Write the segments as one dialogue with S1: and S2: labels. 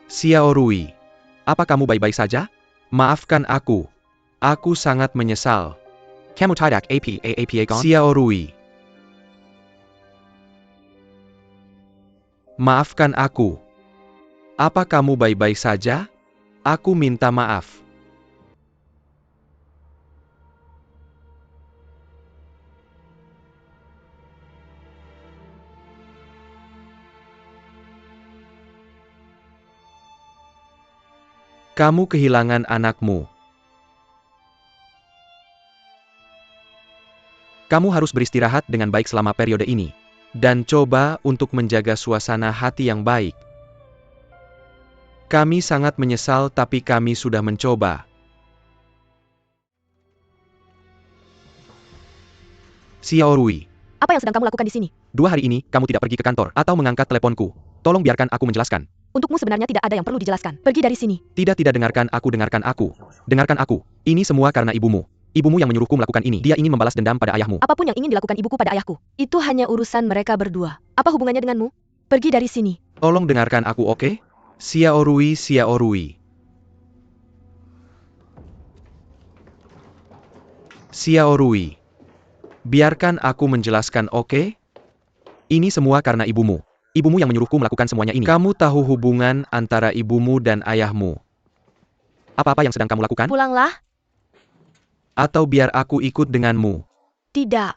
S1: Xiao Rui, apa kamu baik-baik saja? Maafkan aku. Aku sangat menyesal.
S2: Kamu tidak apa-apa kan?
S1: Xiao Rui. Maafkan aku. Apa kamu baik-baik saja? Aku minta maaf. Kamu kehilangan anakmu. Kamu harus beristirahat dengan baik selama periode ini. Dan coba untuk menjaga suasana hati yang baik. Kami sangat menyesal tapi kami sudah mencoba. Xiao Rui.
S3: Apa yang sedang kamu lakukan di sini?
S1: 2 hari ini, kamu tidak pergi ke kantor atau mengangkat teleponku. Tolong biarkan aku menjelaskan.
S3: Untukmu sebenarnya tidak ada yang perlu dijelaskan. Pergi dari sini.
S1: Tidak dengarkan aku. Dengarkan aku. Ini semua karena ibumu. Ibumu yang menyuruhku melakukan ini. Dia ingin membalas dendam pada ayahmu.
S3: Apapun yang ingin dilakukan ibuku pada ayahku, itu hanya urusan mereka berdua. Apa hubungannya denganmu? Pergi dari sini.
S1: Tolong dengarkan aku, oke? Xiao Rui, Xiao Rui. Xiao Rui. Biarkan aku menjelaskan, oke? Ini semua karena ibumu. Ibumu yang menyuruhku melakukan semuanya ini. Kamu tahu hubungan antara ibumu dan ayahmu. Apa-apa yang sedang kamu lakukan?
S3: Pulanglah.
S1: Atau biar aku ikut denganmu.
S3: Tidak.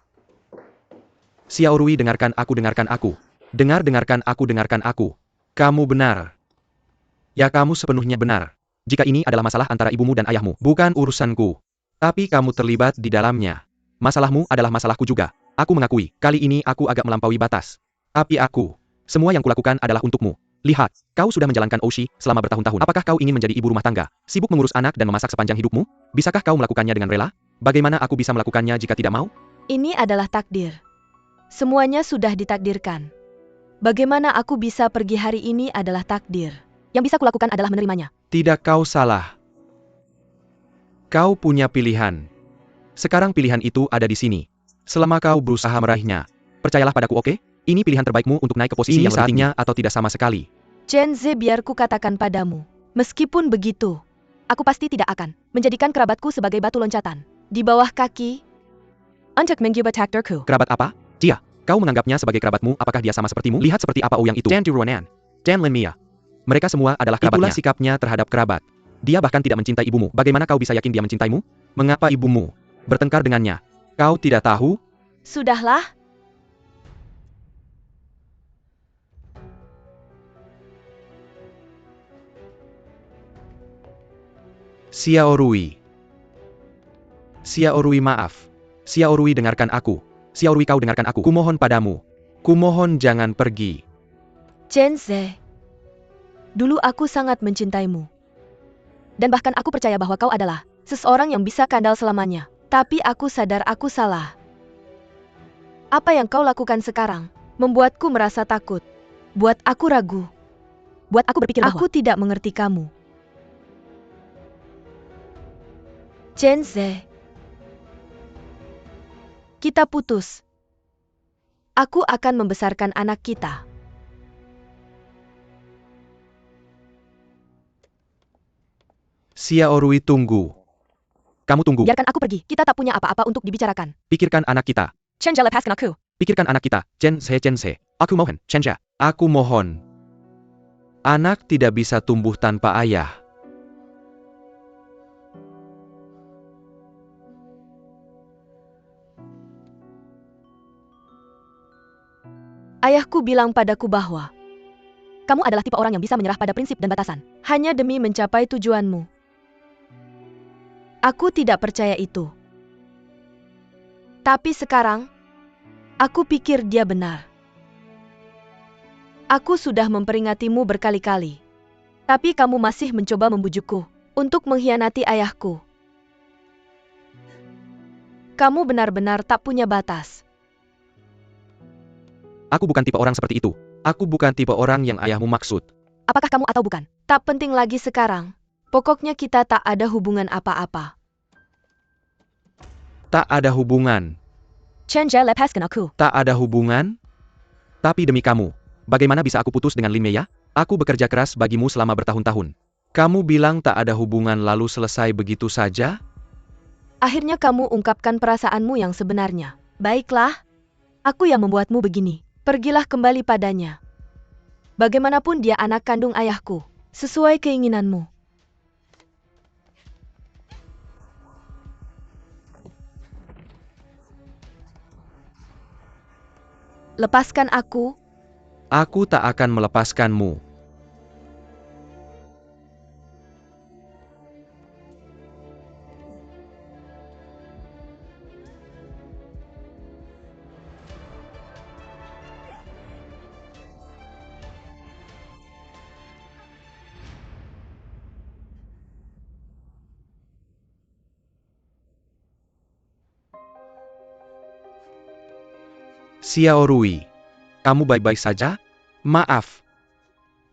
S1: Xiao Rui, dengarkan aku. Dengarkan aku. Kamu benar. Ya, kamu sepenuhnya benar. Jika ini adalah masalah antara ibumu dan ayahmu, bukan urusanku. Tapi kamu terlibat di dalamnya. Masalahmu adalah masalahku juga. Aku mengakui, kali ini aku agak melampaui batas. Tapi semua yang kulakukan adalah untukmu. Lihat, kau sudah menjalankan Oshi selama bertahun-tahun. Apakah kau ingin menjadi ibu rumah tangga, sibuk mengurus anak dan memasak sepanjang hidupmu? Bisakah kau melakukannya dengan rela? Bagaimana aku bisa melakukannya jika tidak mau?
S3: Ini adalah takdir. Semuanya sudah ditakdirkan. Bagaimana aku bisa pergi hari ini adalah takdir. Yang bisa kulakukan adalah menerimanya.
S1: Tidak, kau salah. Kau punya pilihan. Sekarang pilihan itu ada di sini. Selama kau berusaha meraihnya, percayalah padaku, oke? Ini pilihan terbaikmu untuk naik ke posisi yang lebih tinggi atau tidak sama sekali.
S3: Chen Ze, biar ku katakan padamu. Meskipun begitu, aku pasti tidak akan menjadikan kerabatku sebagai batu loncatan di bawah kaki. Untuk mengubah takdirku.
S1: Kerabat apa? Jia, kau menganggapnya sebagai kerabatmu, apakah dia sama sepertimu? Lihat seperti apa Ouyang itu. Dan Duruanan. Dan Lin Mia. Mereka semua adalah kerabatnya. Itulah sikapnya terhadap kerabat. Dia bahkan tidak mencintai ibumu. Bagaimana kau bisa yakin dia mencintaimu? Mengapa ibumu bertengkar dengannya? Kau tidak tahu?
S3: Sudahlah.
S1: Xiao Rui. Xiao Rui, maaf. Xiao Rui, dengarkan aku. Xiao Rui, kau dengarkan aku. Kumohon padamu. Kumohon jangan pergi.
S3: Chen Ze. Dulu aku sangat mencintaimu. Dan bahkan aku percaya bahwa kau adalah seseorang yang bisa kandal selamanya. Tapi aku sadar aku salah. Apa yang kau lakukan sekarang membuatku merasa takut. Buat aku ragu. Buat aku berpikir bahwa aku tidak mengerti kamu. Chen Ze. Kita putus. Aku akan membesarkan anak kita.
S1: Xiao Rui, tunggu. Kamu tunggu.
S3: Biarkan aku pergi. Kita tak punya apa-apa untuk dibicarakan.
S1: Pikirkan anak kita.
S3: Chen Ze, lepaskan aku.
S1: Pikirkan anak kita. Chen Se. Aku mohon. Chen Jia. Aku mohon. Anak tidak bisa tumbuh tanpa ayah.
S3: Ayahku bilang padaku bahwa kamu adalah tipe orang yang bisa menyerah pada prinsip dan batasan hanya demi mencapai tujuanmu. Aku tidak percaya itu. Tapi sekarang, aku pikir dia benar. Aku sudah memperingatimu berkali-kali. Tapi kamu masih mencoba membujukku untuk mengkhianati ayahku. Kamu benar-benar tak punya batas.
S1: Aku bukan tipe orang seperti itu. Aku bukan tipe orang yang ayahmu maksud.
S3: Apakah kamu atau bukan? Tak penting lagi sekarang. Pokoknya kita tak ada hubungan apa-apa.
S1: Tak ada hubungan.
S3: Chen Jia, lepaskan aku.
S1: Tak ada hubungan? Tapi demi kamu, Bagaimana bisa aku putus dengan Lin Mei ya? Aku bekerja keras bagimu selama bertahun-tahun. Kamu bilang tak ada hubungan lalu selesai begitu saja?
S3: Akhirnya kamu ungkapkan perasaanmu yang sebenarnya. Baiklah, aku yang membuatmu begini. Pergilah kembali padanya. Bagaimanapun dia anak kandung ayahku, sesuai keinginanmu. Lepaskan aku.
S1: Aku tak akan melepaskanmu. Xiao Rui, kamu baik-baik saja? Maaf.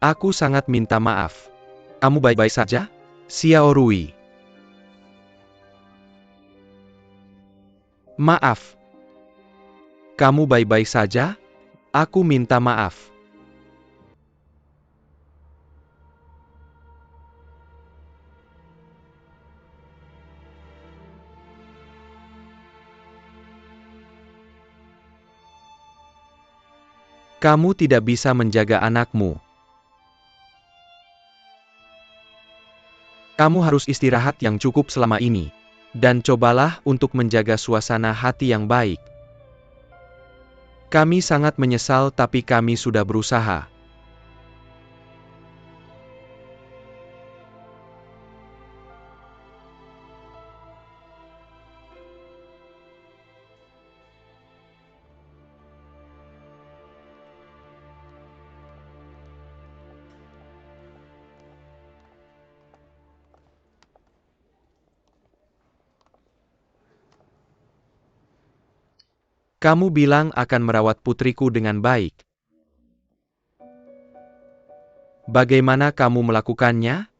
S1: Aku sangat minta maaf. Kamu baik-baik saja? Xiao Rui. Maaf. Kamu baik-baik saja? Aku minta maaf. Kamu tidak bisa menjaga anakmu. Kamu harus istirahat yang cukup selama ini. Dan cobalah untuk menjaga suasana hati yang baik. Kami sangat menyesal tapi kami sudah berusaha. Kamu bilang akan merawat putriku dengan baik. Bagaimana kamu melakukannya?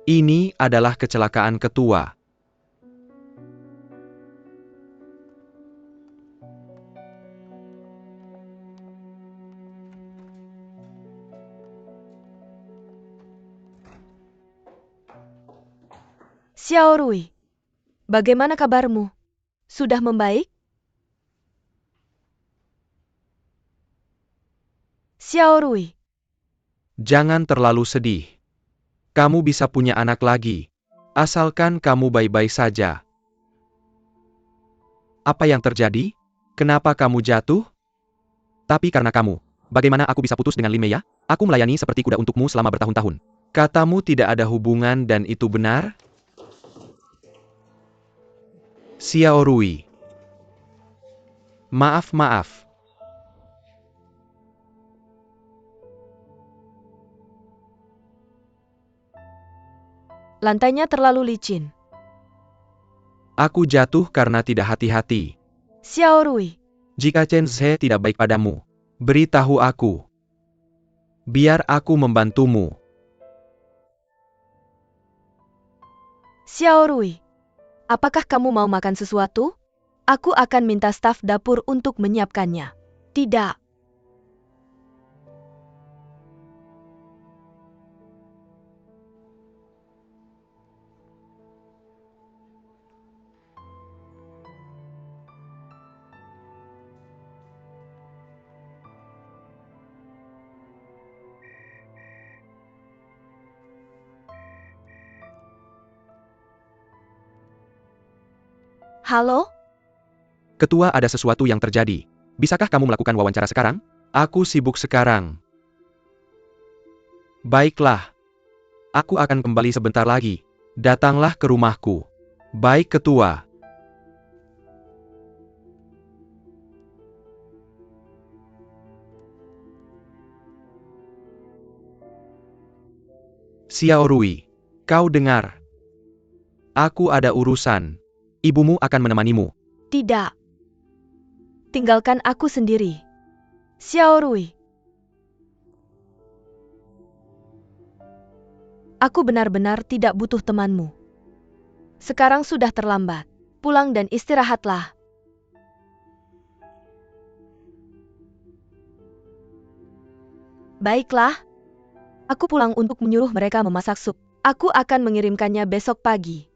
S1: Ini adalah kecelakaan ketua.
S3: Xiao Rui, bagaimana kabarmu? Sudah membaik? Xiao Rui,
S1: Jangan terlalu sedih. Kamu bisa punya anak lagi. Asalkan kamu baik-baik saja. Apa yang terjadi? Kenapa kamu jatuh? Tapi karena kamu. Bagaimana aku bisa putus dengan Lin Mei ya? Aku melayani seperti kuda untukmu selama bertahun-tahun. Katamu tidak ada hubungan dan itu benar? Xiao Rui. Maaf.
S3: lantainya terlalu licin.
S1: Aku jatuh karena tidak hati-hati.
S3: Xiao Rui,
S1: Jika Chen Zhe tidak baik padamu, beritahu aku. Biar aku membantumu.
S3: Xiao Rui, apakah kamu mau makan sesuatu? Aku akan minta staf dapur untuk menyiapkannya. Tidak. Halo?
S1: Ketua, ada sesuatu yang terjadi. Bisakah kamu melakukan wawancara sekarang? Aku sibuk sekarang. Baiklah. Aku akan kembali sebentar lagi. Datanglah ke rumahku. Baik, Ketua. Xiao Rui, kau dengar? Aku ada urusan. Ibumu akan menemanimu.
S3: Tidak. Tinggalkan aku sendiri. Xiao Rui. Aku benar-benar tidak butuh temanmu. Sekarang sudah terlambat. Pulang dan istirahatlah. Baiklah. Aku pulang untuk menyuruh mereka memasak sup. Aku akan mengirimkannya besok pagi.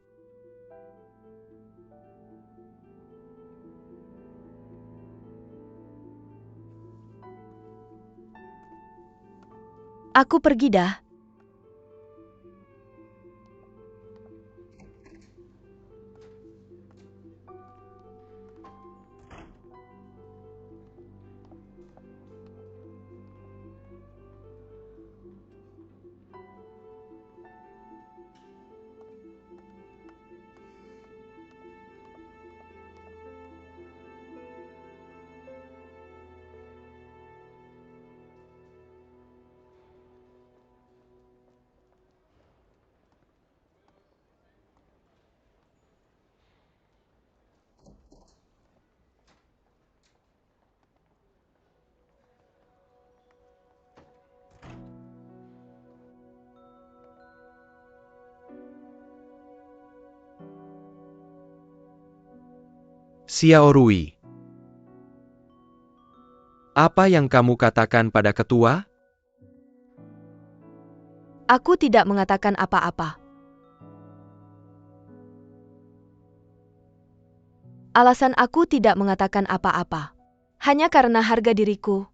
S3: Aku pergi dah.
S1: Xiao Rui. Apa yang kamu katakan pada ketua?
S3: Aku tidak mengatakan apa-apa. Alasan aku tidak mengatakan apa-apa. Hanya karena harga diriku.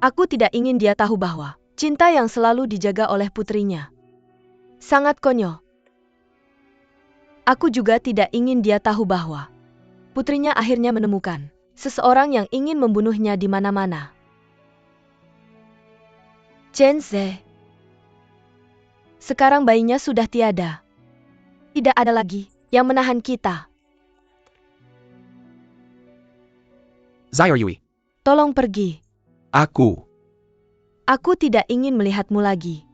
S3: Aku tidak ingin dia tahu bahwa cinta yang selalu dijaga oleh putrinya sangat konyol. Aku juga tidak ingin dia tahu bahwa putrinya akhirnya menemukan seseorang yang ingin membunuhnya di mana-mana. Chen Ze. Sekarang bayinya sudah tiada. Tidak ada lagi yang menahan kita.
S2: Xiao Yui.
S3: Tolong pergi.
S1: Aku.
S3: Aku tidak ingin melihatmu lagi.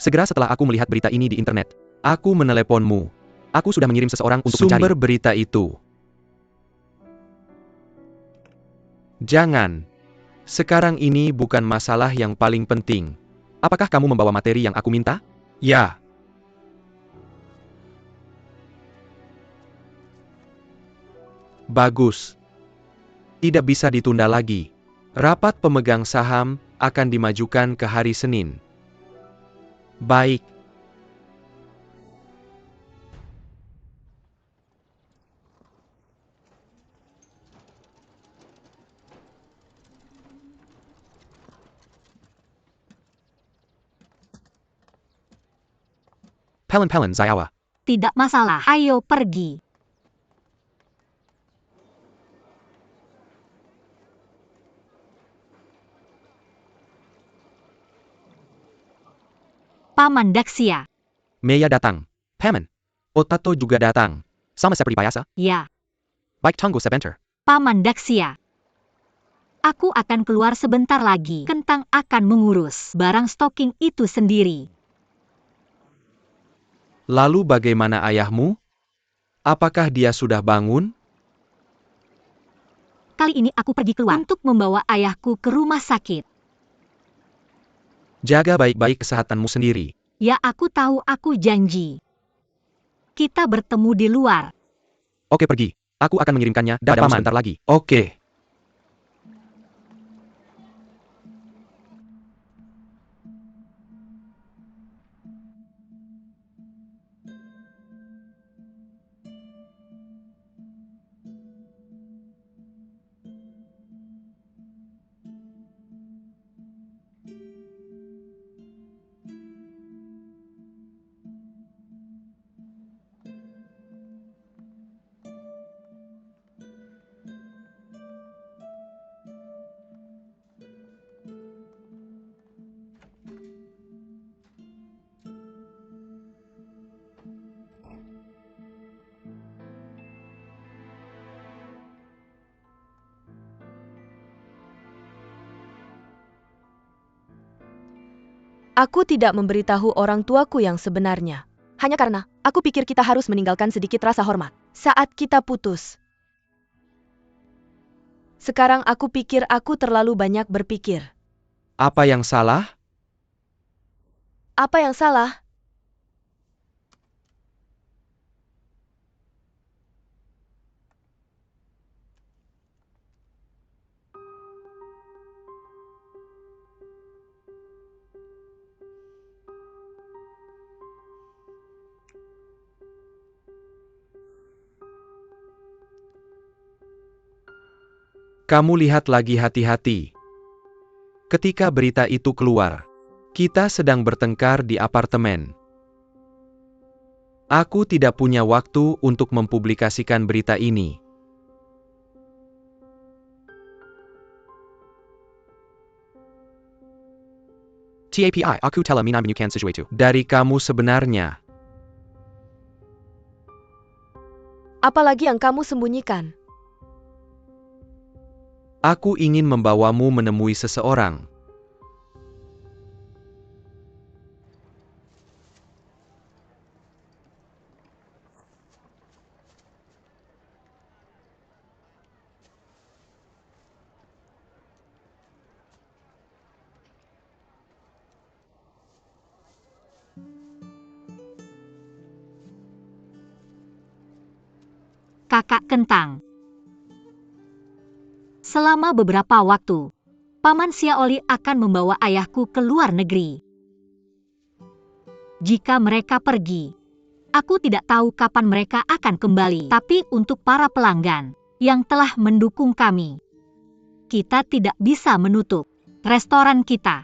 S1: Segera setelah aku melihat berita ini di internet, aku meneleponmu. Aku sudah mengirim seseorang untuk mencari sumber berita itu. Jangan. Sekarang ini bukan masalah yang paling penting. Apakah kamu membawa materi yang aku minta? Ya. Bagus. Tidak bisa ditunda lagi. Rapat pemegang saham akan dimajukan ke hari Senin. Baik.
S2: Pelen Xiaowa.
S4: Tidak masalah, ayo pergi. Paman Daxia.
S1: Meiya datang.
S2: Paman.
S1: Otato juga datang.
S2: Sama seperti biasa.
S4: Ya,
S2: Baik tunggu sebentar.
S4: Paman Daxia. Aku akan keluar sebentar lagi. Kentang akan mengurus barang stocking itu sendiri.
S1: Lalu bagaimana ayahmu? Apakah dia sudah bangun?
S4: Kali ini aku pergi keluar untuk membawa ayahku ke rumah sakit.
S1: Jaga baik-baik kesehatanmu sendiri.
S4: Ya, aku tahu, aku janji. Kita bertemu di luar.
S1: Oke, pergi. Aku akan mengirimkannya padamu sebentar lagi. Oke.
S3: Aku tidak memberitahu orang tuaku yang sebenarnya. Hanya karena aku pikir kita harus meninggalkan sedikit rasa hormat saat kita putus. Sekarang aku pikir aku terlalu banyak berpikir.
S1: Apa yang salah?
S3: Apa yang salah?
S1: Kamu lihat lagi hati-hati. Ketika berita itu keluar, kita sedang bertengkar di apartemen. Aku tidak punya waktu untuk mempublikasikan berita ini.
S2: TAPI, aku telah menemukan sesuatu.
S1: Dari kamu sebenarnya.
S3: Apalagi yang kamu sembunyikan?
S1: Aku ingin membawamu menemui seseorang.
S4: Kakak Kentang. Selama beberapa waktu, Paman Xiaoli akan membawa ayahku ke luar negeri. Jika mereka pergi, aku tidak tahu kapan mereka akan kembali. Tapi untuk para pelanggan yang telah mendukung kami, kita tidak bisa menutup restoran kita.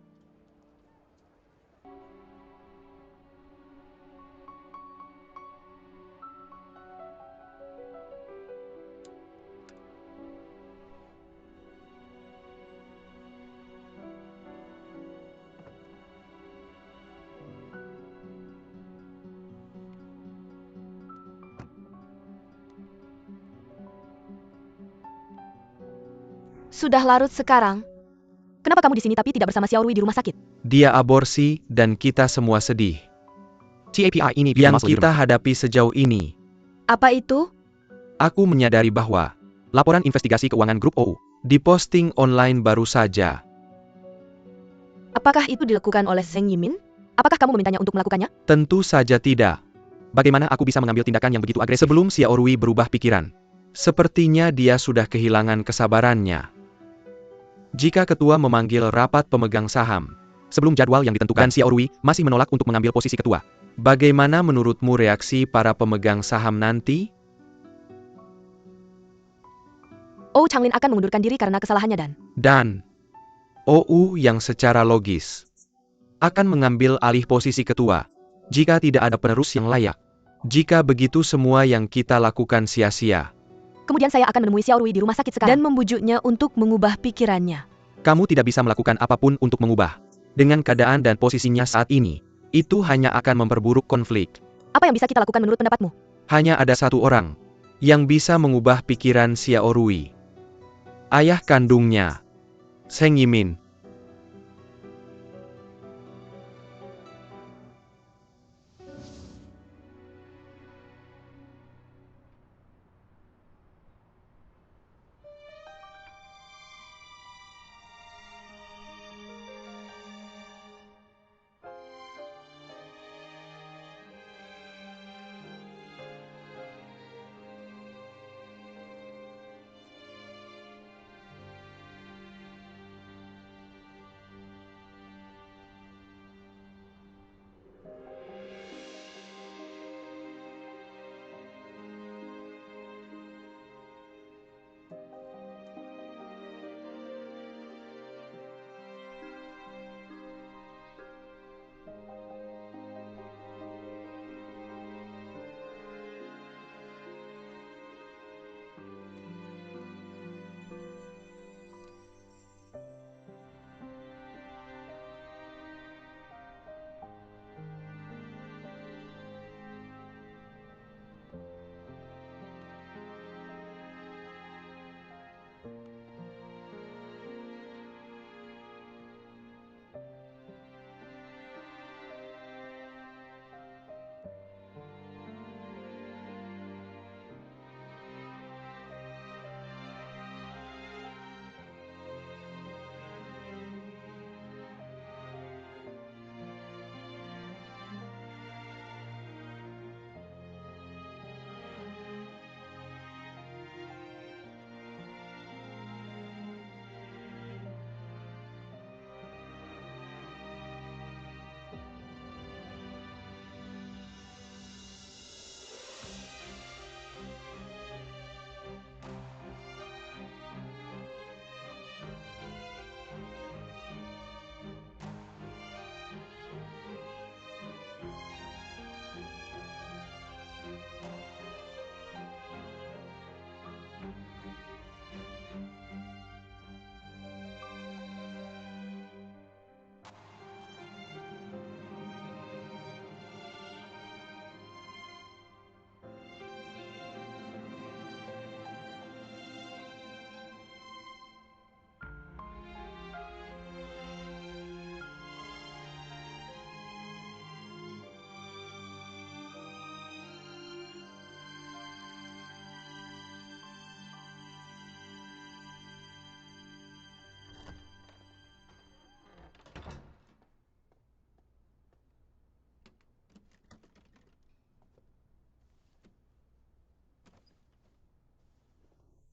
S3: Sudah larut sekarang. Kenapa kamu di sini tapi tidak bersama Xiaorui di rumah sakit?
S1: Dia aborsi dan kita semua sedih.
S2: TAPI ini
S1: Yang
S2: masalah di
S1: kita
S2: rumah.
S1: hadapi sejauh ini.
S3: Apa itu?
S1: Aku menyadari bahwa
S2: Laporan investigasi keuangan grup OU.
S1: diposting online baru saja.
S3: Apakah itu dilakukan oleh Seng Yimin? Apakah kamu memintanya untuk melakukannya?
S1: Tentu saja tidak.
S2: Bagaimana aku bisa mengambil tindakan yang begitu agresif?
S1: Sebelum Xiaorui berubah pikiran, sepertinya dia sudah kehilangan kesabarannya. Jika ketua memanggil rapat pemegang saham,
S2: Sebelum jadwal yang ditentukan,
S1: Dan
S2: Xiaorui masih menolak untuk mengambil posisi ketua.
S1: bagaimana menurutmu reaksi para pemegang saham nanti?
S3: Oh, Changlin akan mengundurkan diri karena kesalahannya
S1: Dan OU yang secara logis akan mengambil alih posisi ketua jika tidak ada penerus yang layak. Jika begitu semua yang kita lakukan sia-sia.
S3: Kemudian saya akan menemui Xiaorui di rumah sakit sekarang dan membujuknya untuk mengubah pikirannya.
S2: Kamu tidak bisa melakukan apapun untuk mengubah.
S1: Dengan keadaan dan posisinya saat ini, itu hanya akan memperburuk konflik.
S3: Apa yang bisa kita lakukan menurut pendapatmu?
S1: Hanya ada satu orang yang bisa mengubah pikiran Xiaorui. Ayah kandungnya, Seng Yimin.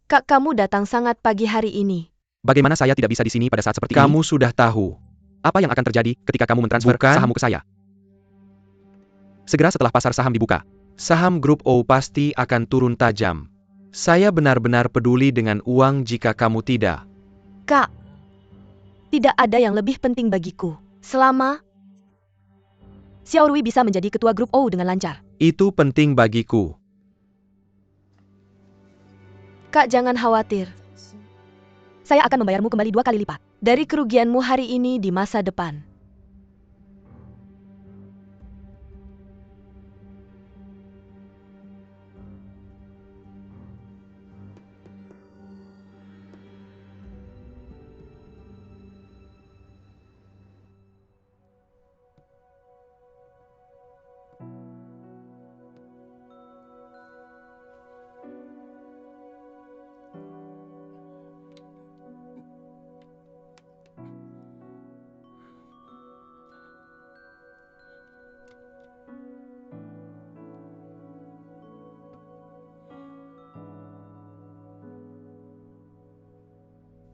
S3: Kak, kamu datang sangat pagi hari ini.
S2: Bagaimana saya tidak bisa di sini pada saat seperti ini?
S1: Kamu sudah tahu.
S2: Apa yang akan terjadi ketika kamu mentransfer
S1: Bukan.
S2: sahammu ke saya? Segera setelah pasar saham dibuka.
S1: Saham grup O pasti akan turun tajam. Saya benar-benar peduli dengan uang jika kamu tidak.
S3: Kak, tidak ada yang lebih penting bagiku. Selama Xiao Rui bisa menjadi ketua grup O dengan lancar.
S1: Itu penting bagiku.
S3: Kak, jangan khawatir. Saya akan membayarmu kembali 2 kali lipat dari kerugianmu hari ini di masa depan.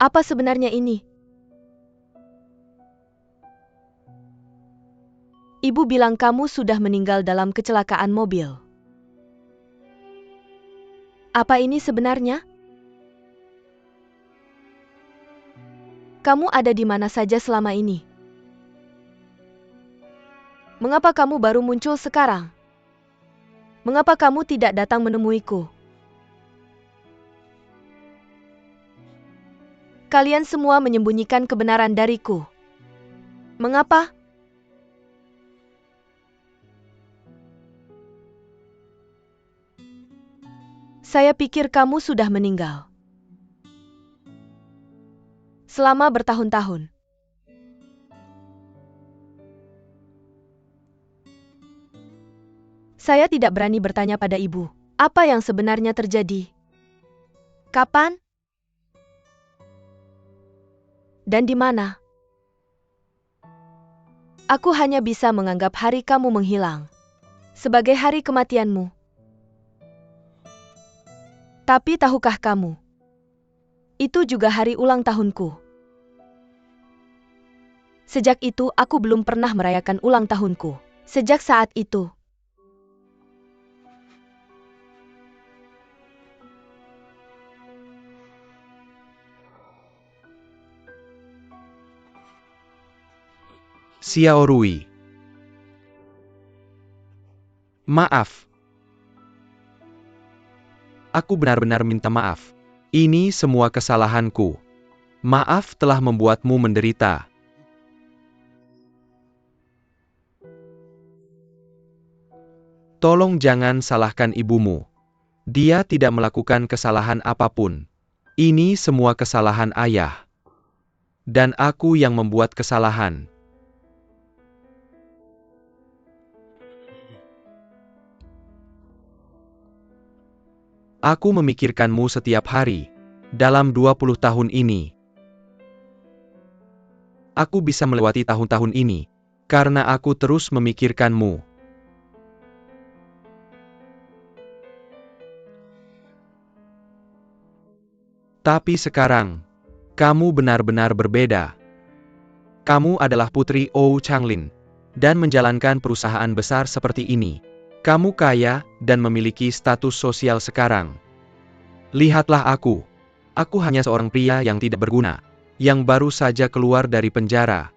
S3: Apa sebenarnya ini? Ibu bilang kamu sudah meninggal dalam kecelakaan mobil. Apa ini sebenarnya? Kamu ada di mana saja selama ini? Mengapa kamu baru muncul sekarang? Mengapa kamu tidak datang menemuiku? Kalian semua menyembunyikan kebenaran dariku. Mengapa? Saya pikir kamu sudah meninggal. Selama bertahun-tahun. Saya tidak berani bertanya pada ibu, apa yang sebenarnya terjadi? Kapan? Dan di mana? Aku hanya bisa menganggap hari kamu menghilang sebagai hari kematianmu. Tapi tahukah kamu? Itu juga hari ulang tahunku. Sejak itu aku belum pernah merayakan ulang tahunku. Sejak saat itu.
S1: Xiao Rui. Maaf. Aku benar-benar minta maaf. Ini semua kesalahanku. Maaf telah membuatmu menderita. Tolong jangan salahkan ibumu. Dia tidak melakukan kesalahan apapun. Ini semua kesalahan ayah. Dan aku yang membuat kesalahan. Aku memikirkanmu setiap hari, dalam 20 tahun ini. Aku bisa melewati tahun-tahun ini, karena aku terus memikirkanmu. Tapi sekarang, kamu benar-benar berbeda. Kamu adalah putri Ou Changlin, dan menjalankan perusahaan besar seperti ini. Kamu kaya, dan memiliki status sosial sekarang. Lihatlah aku. Aku hanya seorang pria yang tidak berguna, yang baru saja keluar dari penjara.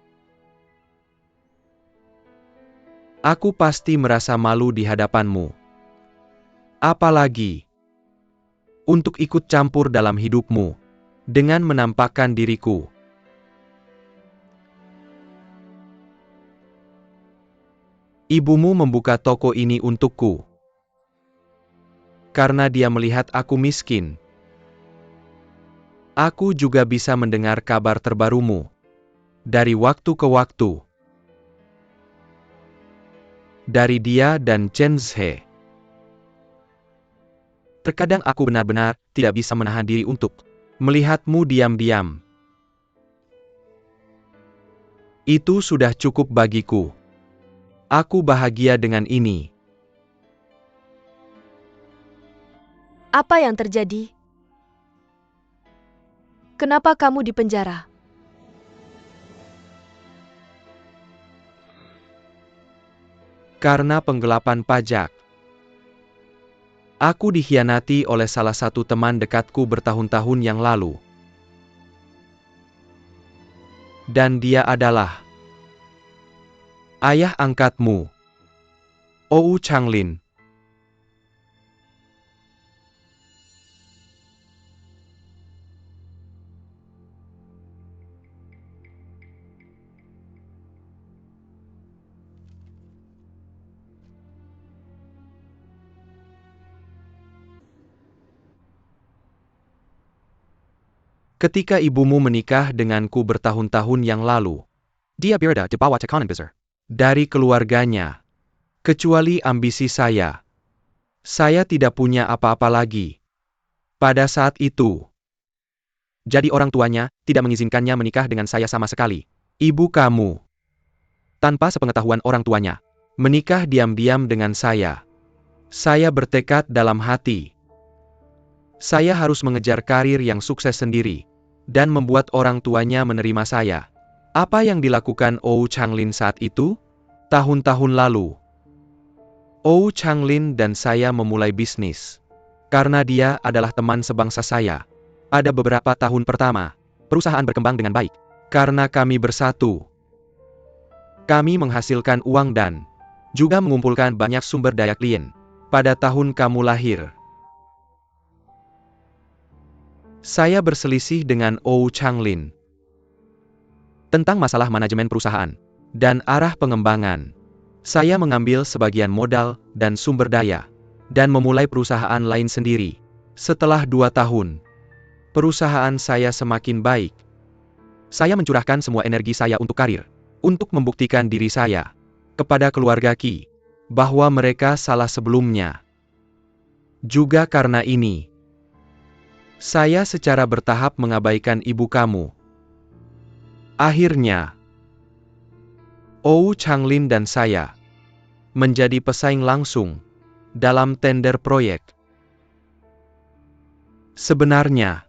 S1: Aku pasti merasa malu di hadapanmu. Apalagi untuk ikut campur dalam hidupmu, dengan menampakkan diriku. Ibumu membuka toko ini untukku. Karena dia melihat aku miskin. Aku juga bisa mendengar kabar terbarumu. Dari waktu ke waktu. Dari dia dan Chen Zhe. Terkadang aku benar-benar tidak bisa menahan diri untuk melihatmu diam-diam. Itu sudah cukup bagiku. Aku bahagia dengan ini.
S3: Apa yang terjadi? Kenapa kamu di penjara?
S1: Karena penggelapan pajak. Aku dikhianati oleh salah satu teman dekatku bertahun-tahun yang lalu. Dan dia adalah ayah angkatmu, Ou Changlin. Ketika ibumu menikah denganku bertahun-tahun yang lalu,
S2: Dia berada di bawah tekanan besar.
S1: dari keluarganya, kecuali ambisi saya tidak punya apa-apa lagi. Pada saat itu,
S2: Jadi orang tuanya tidak mengizinkannya menikah dengan saya sama sekali.
S1: ibu kamu
S2: Tanpa sepengetahuan orang tuanya.
S1: menikah diam-diam dengan saya. Saya bertekad dalam hati. Saya harus mengejar karir yang sukses sendiri, dan membuat orang tuanya menerima saya. Apa yang dilakukan Ou Changlin saat itu? Tahun-tahun lalu, Ou Changlin dan saya memulai bisnis. Karena dia adalah teman sebangsa saya. Pada beberapa tahun pertama,
S2: Perusahaan berkembang dengan baik.
S1: karena kami bersatu, kami menghasilkan uang dan juga mengumpulkan banyak sumber daya klien. Pada tahun kamu lahir, saya berselisih dengan Ou Changlin
S2: Tentang masalah manajemen perusahaan.
S1: dan arah pengembangan. Saya mengambil sebagian modal dan sumber daya, dan memulai perusahaan lain sendiri. Setelah 2 tahun, perusahaan saya semakin baik.
S2: Saya mencurahkan semua energi saya untuk karir.
S1: Untuk membuktikan diri saya kepada keluarga Qi bahwa mereka salah sebelumnya. Juga karena ini, saya secara bertahap mengabaikan ibu kamu. Akhirnya, Ou Changlin dan saya menjadi pesaing langsung dalam tender proyek. Sebenarnya,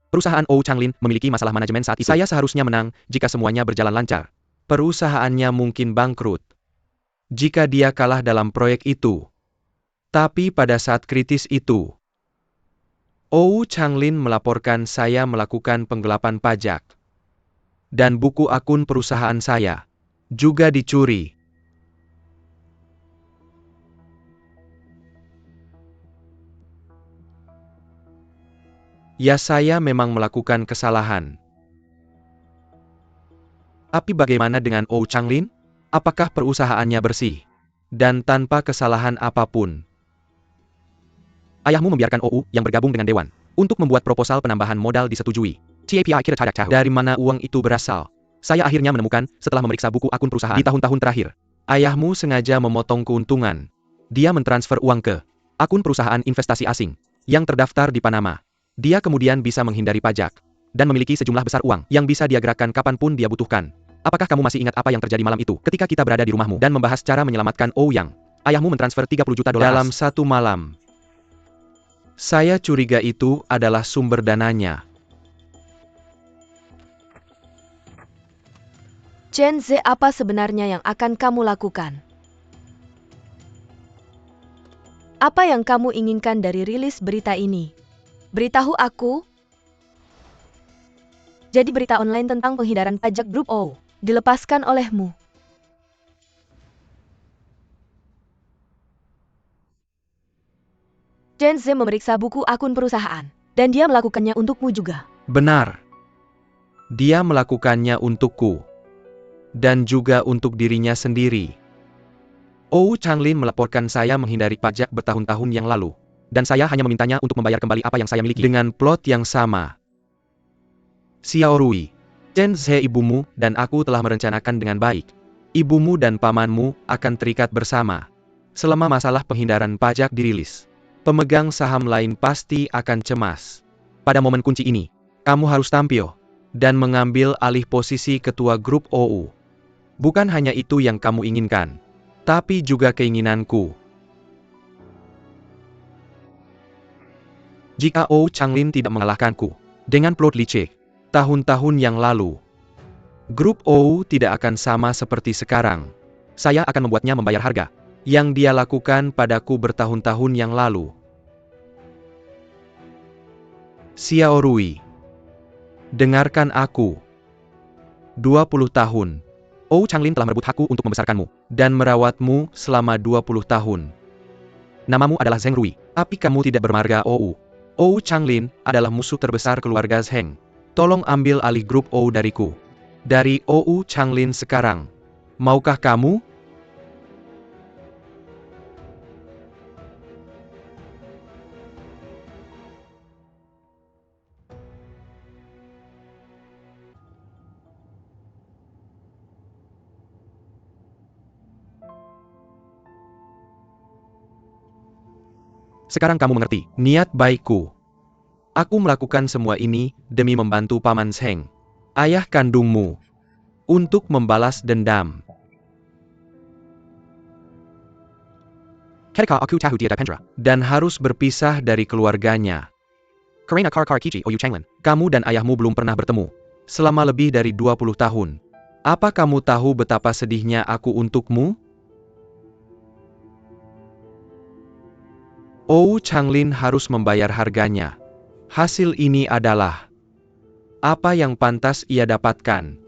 S2: Perusahaan Ou Changlin memiliki masalah manajemen saat itu. Saya seharusnya menang jika semuanya berjalan lancar.
S1: perusahaannya mungkin bangkrut jika dia kalah dalam proyek itu. Tapi pada saat kritis itu, Ou Changlin melaporkan saya melakukan penggelapan pajak. Dan buku akun perusahaan saya juga dicuri. Ya, saya memang melakukan kesalahan. Tapi bagaimana dengan Ou Changlin? Apakah perusahaannya bersih dan tanpa kesalahan apapun?
S2: Ayahmu membiarkan OU yang bergabung dengan Dewan untuk membuat proposal penambahan modal disetujui. TAPI kira tidak tahu.
S1: Dari mana uang itu berasal?
S2: Saya akhirnya menemukan setelah memeriksa buku akun perusahaan di tahun-tahun terakhir.
S1: Ayahmu sengaja memotong keuntungan.
S2: Dia mentransfer uang ke akun perusahaan investasi asing yang terdaftar di Panama. Dia kemudian bisa menghindari pajak dan memiliki sejumlah besar uang yang bisa dia gerakkan kapanpun dia butuhkan. Apakah kamu masih ingat apa yang terjadi malam itu ketika kita berada di rumahmu dan membahas cara menyelamatkan Ouyang? Ayahmu mentransfer 30 juta dolar
S1: Dalam satu malam. Saya curiga itu adalah sumber dananya.
S3: Chen Ze, apa sebenarnya yang akan kamu lakukan? Apa yang kamu inginkan dari rilis berita ini? Beritahu aku. Jadi berita online tentang penghindaran pajak grup O dilepaskan olehmu. Chen Ze memeriksa buku akun perusahaan, dan dia melakukannya untukmu juga.
S1: Benar. Dia melakukannya untukku. Dan juga untuk dirinya sendiri. Ou Changlin melaporkan saya menghindari pajak bertahun-tahun yang lalu.
S2: dan saya hanya memintanya untuk membayar kembali apa yang saya miliki.
S1: Dengan plot yang sama. Xiao Rui, Chen Ze ibumu dan aku telah merencanakan dengan baik. Ibumu dan pamanmu akan terikat bersama. Selama masalah penghindaran pajak dirilis, pemegang saham lain pasti akan cemas.
S2: Pada momen kunci ini,
S1: Kamu harus tampil dan mengambil alih posisi ketua grup OU. Bukan hanya itu yang kamu inginkan, tapi juga keinginanku. Jika Ou Changlin tidak mengalahkanku dengan plot licik,
S2: Tahun-tahun yang lalu, grup OU tidak akan sama seperti sekarang. Saya akan membuatnya membayar harga yang dia lakukan padaku bertahun-tahun yang lalu. Xiao Rui, dengarkan aku. 20 tahun. OU Changlin telah merebut hakku untuk membesarkanmu dan merawatmu selama 20 tahun. Namamu adalah Zheng Rui, tapi kamu tidak bermarga OU. OU Changlin adalah musuh terbesar keluarga Zheng. Tolong ambil alih grup OU dariku. Dari OU Changlin sekarang. Maukah kamu? Sekarang kamu mengerti niat baikku. Aku melakukan semua ini demi membantu Paman Zheng, ayah kandungmu, untuk membalas dendam. Ketika aku tahu dia Pendra, dan harus berpisah dari keluarganya. Karena Kar Kichi Oyu Changlin, kamu dan ayahmu belum pernah bertemu selama lebih dari 20 tahun. Apa kamu tahu betapa sedihnya aku untukmu? OU Changlin harus membayar harganya. Hasil ini adalah apa yang pantas ia dapatkan.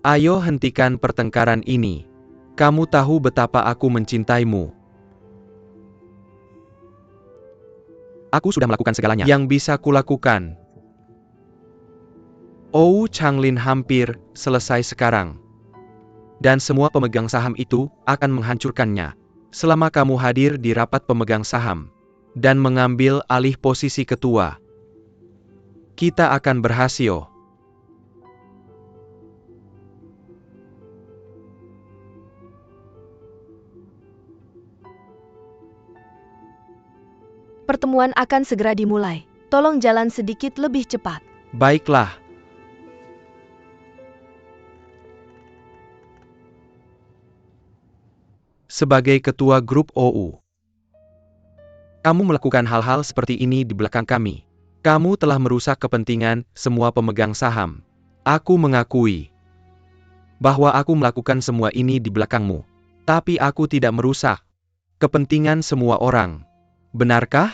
S2: Ayo hentikan pertengkaran ini. Kamu tahu betapa aku mencintaimu. Aku sudah melakukan segalanya yang bisa kulakukan. OU Changlin hampir selesai sekarang. Dan semua pemegang saham itu akan menghancurkannya. Selama kamu hadir di rapat pemegang saham dan mengambil alih posisi ketua, kita akan berhasil.
S3: Pertemuan akan segera dimulai. Tolong jalan sedikit lebih cepat.
S2: Baiklah. Sebagai ketua grup OU, kamu melakukan hal-hal seperti ini di belakang kami. Kamu telah merusak kepentingan semua pemegang saham. Aku mengakui bahwa aku melakukan semua ini di belakangmu. Tapi aku tidak merusak kepentingan semua orang. Benarkah?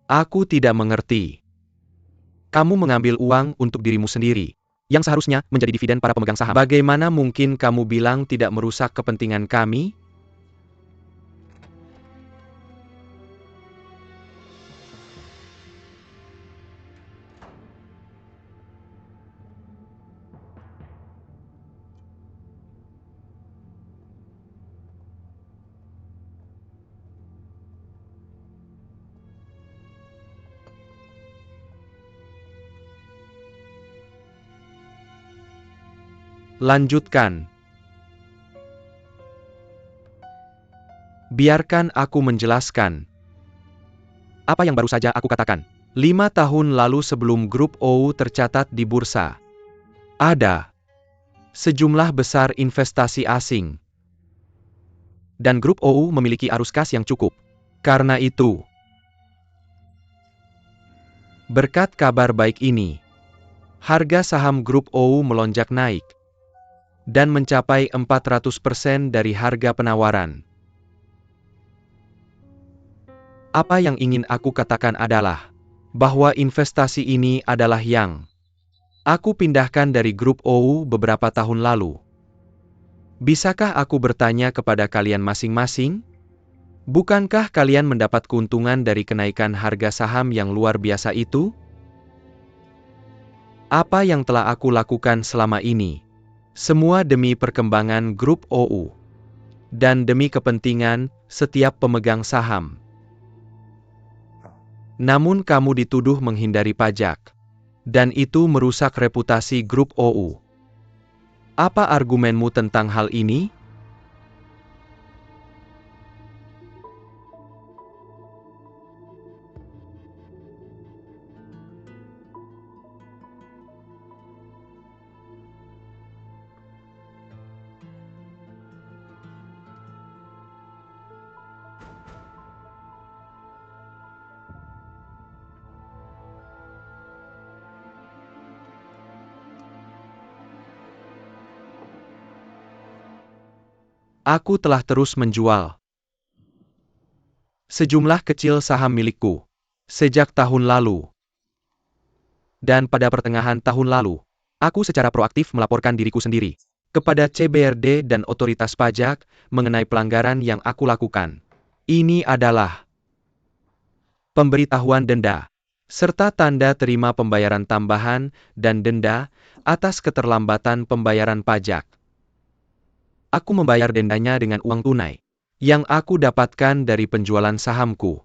S2: Aku tidak mengerti. Kamu mengambil uang untuk dirimu sendiri, yang seharusnya menjadi dividen para pemegang saham. Bagaimana mungkin kamu bilang tidak merusak kepentingan kami? Lanjutkan. Biarkan aku menjelaskan. Apa yang baru saja aku katakan. 5 tahun lalu sebelum grup OU tercatat di bursa, ada sejumlah besar investasi asing. Dan grup OU memiliki arus kas yang cukup. Karena itu, berkat kabar baik ini, harga saham grup OU melonjak naik dan mencapai 400% dari harga penawaran. Apa yang ingin aku katakan adalah bahwa investasi ini adalah yang aku pindahkan dari grup OU beberapa tahun lalu. Bisakah aku bertanya kepada kalian masing-masing? Bukankah kalian mendapat keuntungan dari kenaikan harga saham yang luar biasa itu? Apa yang telah aku lakukan selama ini? Semua demi perkembangan grup OU dan demi kepentingan setiap pemegang saham. Namun kamu dituduh menghindari pajak, dan itu merusak reputasi grup OU. Apa argumenmu tentang hal ini? Aku telah terus menjual sejumlah kecil saham milikku sejak tahun lalu. Dan pada pertengahan tahun lalu, aku secara proaktif melaporkan diriku sendiri kepada CBRD dan otoritas pajak mengenai pelanggaran yang aku lakukan. Ini adalah pemberitahuan denda, serta tanda terima pembayaran tambahan dan denda atas keterlambatan pembayaran pajak. Aku membayar dendanya dengan uang tunai yang aku dapatkan dari penjualan sahamku.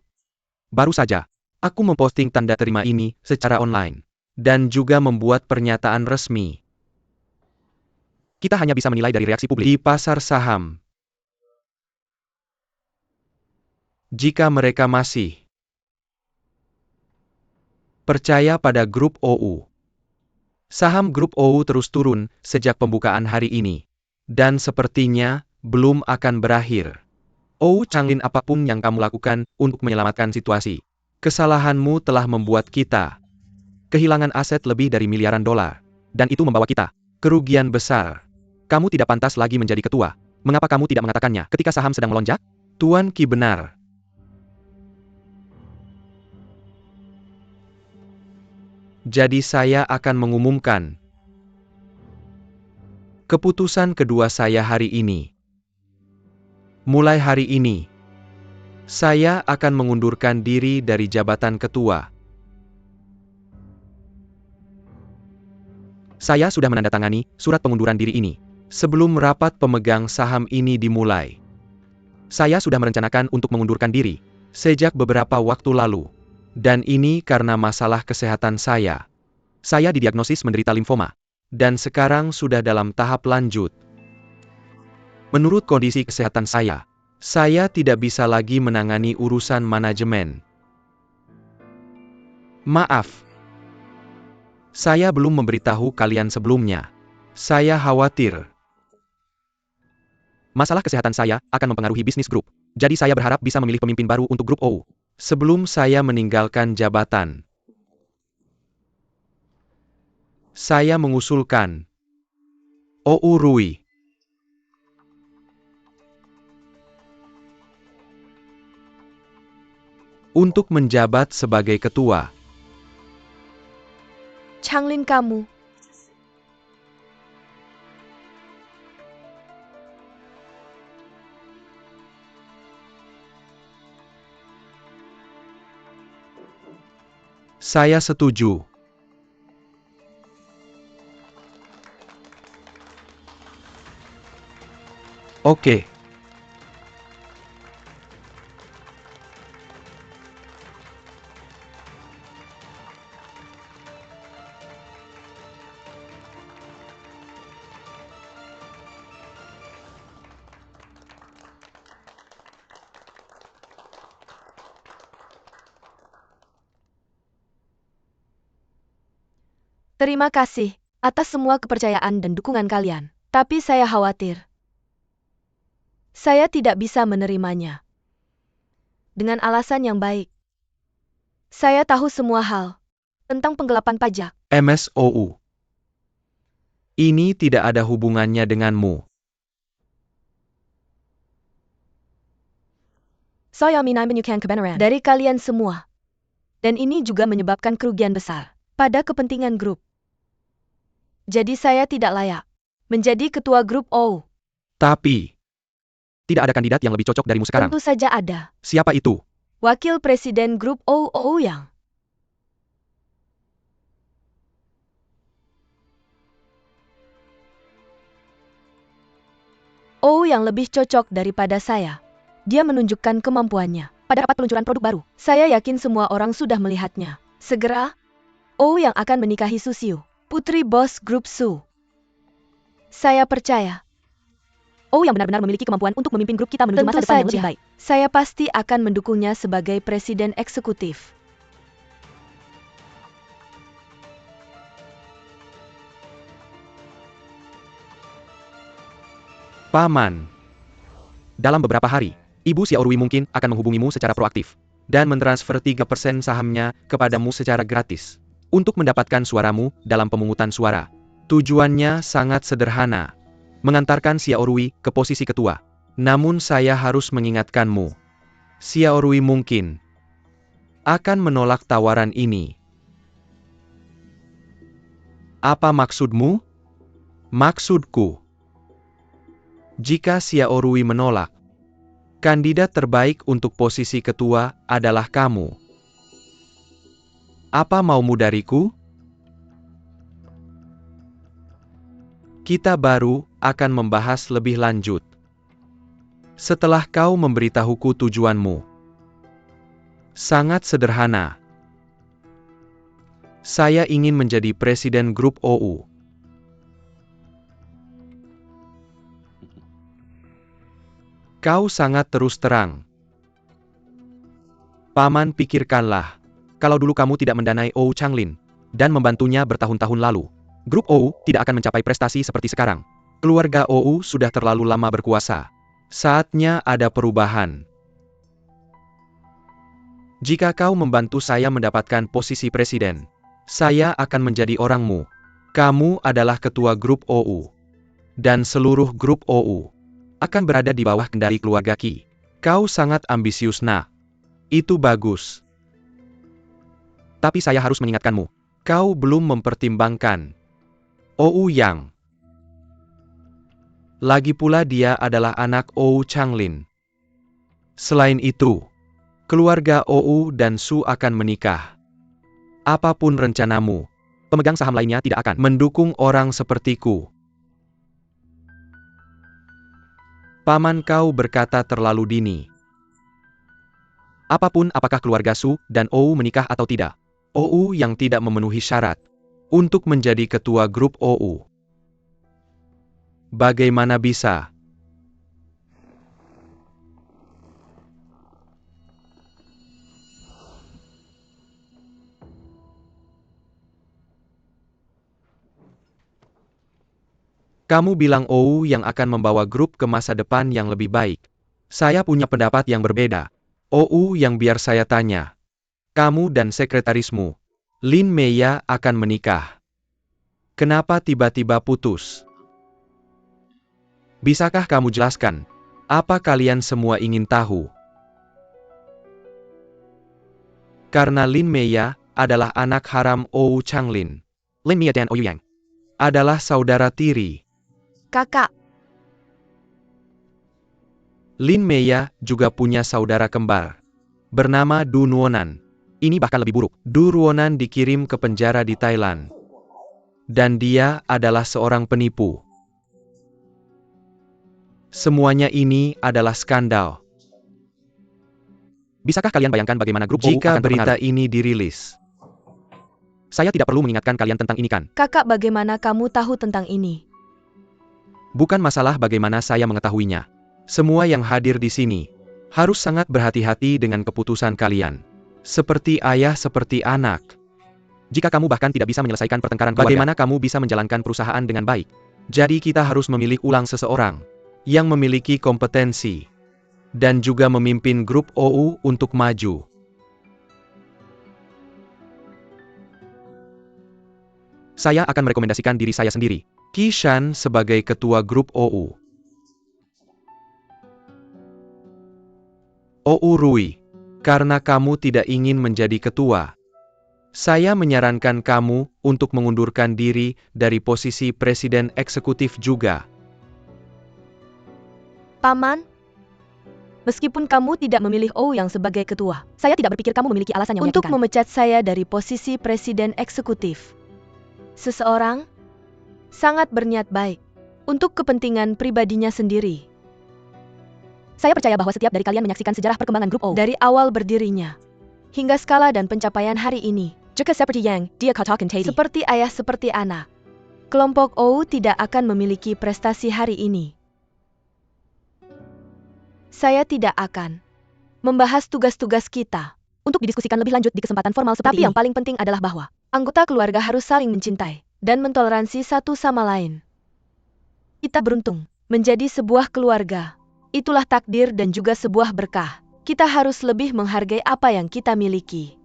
S2: Baru saja, aku memposting tanda terima ini secara online dan juga membuat pernyataan resmi. Kita hanya bisa menilai dari reaksi publik di pasar saham. Jika mereka masih percaya pada grup OU. Saham grup OU terus turun sejak pembukaan hari ini. Dan sepertinya belum akan berakhir. OU Changlin, apapun yang kamu lakukan untuk menyelamatkan situasi. Kesalahanmu telah membuat kita kehilangan aset lebih dari miliaran dolar. Dan itu membawa kita kerugian besar. Kamu tidak pantas lagi menjadi ketua. Mengapa kamu tidak mengatakannya ketika saham sedang melonjak? Tuan Qi benar. Jadi saya akan mengumumkan keputusan kedua saya hari ini. Mulai hari ini, saya akan mengundurkan diri dari jabatan ketua. Saya sudah menandatangani surat pengunduran diri ini sebelum rapat pemegang saham ini dimulai. Saya sudah merencanakan untuk mengundurkan diri sejak beberapa waktu lalu. Dan ini karena masalah kesehatan saya. Saya didiagnosis menderita limfoma. Dan sekarang sudah dalam tahap lanjut. Menurut kondisi kesehatan saya tidak bisa lagi menangani urusan manajemen. Maaf. Saya belum memberitahu kalian sebelumnya. Saya khawatir masalah kesehatan saya akan mempengaruhi bisnis grup. Jadi saya berharap bisa memilih pemimpin baru untuk grup OU sebelum saya meninggalkan jabatan. Saya mengusulkan OU Rui untuk menjabat sebagai ketua.
S3: Changlin, kamu.
S2: Saya setuju. Oke.
S3: Terima kasih atas semua kepercayaan dan dukungan kalian. Tapi saya khawatir saya tidak bisa menerimanya. Dengan alasan yang baik. Saya tahu semua hal tentang penggelapan pajak.
S2: MSOU. Ini tidak ada hubungannya denganmu.
S3: Saya menyukai kebenaran dari kalian semua. Dan ini juga menyebabkan kerugian besar pada kepentingan grup. Jadi saya tidak layak menjadi ketua grup OU.
S2: Tapi tidak ada kandidat yang lebih cocok darimu sekarang.
S3: Tentu saja ada.
S2: Siapa itu?
S3: Wakil Presiden grup OU yang lebih cocok daripada saya. Dia menunjukkan kemampuannya pada rapat peluncuran produk baru. Saya yakin semua orang sudah melihatnya. Segera, OU yang akan menikahi Susiu, putri bos grup Su. Saya percaya OU yang benar-benar memiliki kemampuan untuk memimpin grup kita menuju masa depan yang lebih baik. Saya pasti akan mendukungnya sebagai presiden eksekutif.
S2: Paman. Dalam beberapa hari, Ibu Xiaorui mungkin akan menghubungimu secara proaktif dan mentransfer 3% sahamnya kepadamu secara gratis untuk mendapatkan suaramu dalam pemungutan suara. Tujuannya sangat sederhana. Mengantarkan Xiaorui ke posisi ketua. Namun saya harus mengingatkanmu. Xiaorui mungkin akan menolak tawaran ini. Apa maksudmu? Maksudku, jika Xiaorui menolak, kandidat terbaik untuk posisi ketua adalah kamu. Apa maumu dariku? Kita baru akan membahas lebih lanjut setelah kau memberitahuku tujuanmu. Sangat sederhana. Saya ingin menjadi presiden grup OU. Kau sangat terus terang. Paman, pikirkanlah. Kalau dulu kamu tidak mendanai OU Changlin dan membantunya bertahun-tahun lalu, grup OU tidak akan mencapai prestasi seperti sekarang. Keluarga OU sudah terlalu lama berkuasa. Saatnya ada perubahan. Jika kau membantu saya mendapatkan posisi presiden, saya akan menjadi orangmu. Kamu adalah ketua grup OU. Dan seluruh grup OU akan berada di bawah kendali keluarga Qi. Kau sangat ambisius, nak. Itu bagus. Tapi saya harus mengingatkanmu. Kau belum mempertimbangkan OU Yang. Lagi pula dia adalah anak OU Changlin. Selain itu, keluarga OU dan Su akan menikah. Apapun rencanamu, pemegang saham lainnya tidak akan mendukung orang sepertiku. Paman, kau berkata terlalu dini. Apapun, apakah keluarga Su dan OU menikah atau tidak, OU yang tidak memenuhi syarat untuk menjadi ketua grup OU. Bagaimana bisa? Kamu bilang OU yang akan membawa grup ke masa depan yang lebih baik. Saya punya pendapat yang berbeda. OU yang biar saya tanya. Kamu dan sekretarismu, Lin Meiya, akan menikah. Kenapa tiba-tiba putus? Bisakah kamu jelaskan? Apa kalian semua ingin tahu? Karena Lin Meiya adalah anak haram OU Changlin. Lin Meiya dan OU Yang adalah saudara tiri.
S3: Kakak,
S2: Lin Meiya juga punya saudara kembar bernama Du Nuonan. Ini bahkan lebih buruk. Du Nuonan dikirim ke penjara di Thailand. Dan dia adalah seorang penipu. Semuanya ini adalah skandal. Bisakah kalian bayangkan bagaimana grup OU
S3: Jika
S2: akan
S3: berita
S2: berpengaruh? Ini dirilis. Saya tidak perlu mengingatkan kalian tentang ini, kan?
S3: kakak, bagaimana kamu tahu tentang ini?
S2: Bukan masalah bagaimana saya mengetahuinya. Semua yang hadir di sini harus sangat berhati-hati dengan keputusan kalian. Seperti ayah, seperti anak. Jika kamu bahkan tidak bisa menyelesaikan pertengkaran keluarga, bagaimana kamu bisa menjalankan perusahaan dengan baik? Jadi kita harus memilih ulang seseorang yang memiliki kompetensi dan juga memimpin grup OU untuk maju. Saya akan merekomendasikan diri saya sendiri, Qi Shan, sebagai ketua grup OU. OU Rui, karena kamu tidak ingin menjadi ketua, saya menyarankan kamu untuk mengundurkan diri dari posisi presiden eksekutif juga.
S3: Paman, meskipun kamu tidak memilih OU yang sebagai ketua, saya tidak berpikir kamu memiliki alasan yang untuk memecat saya dari posisi presiden eksekutif. Seseorang sangat berniat baik untuk kepentingan pribadinya sendiri. Saya percaya bahwa setiap dari kalian menyaksikan sejarah perkembangan grup OU dari awal berdirinya hingga skala dan pencapaian hari ini. Juga seperti yang dia katakan tadi, seperti ayah, seperti anak, kelompok OU tidak akan memiliki prestasi hari ini. Saya tidak akan membahas tugas-tugas kita untuk didiskusikan lebih lanjut di kesempatan formal seperti ini. Tapi yang paling penting adalah bahwa anggota keluarga harus saling mencintai dan mentoleransi satu sama lain. Kita beruntung menjadi sebuah keluarga. Itulah takdir dan juga sebuah berkah. Kita harus lebih menghargai apa yang kita miliki.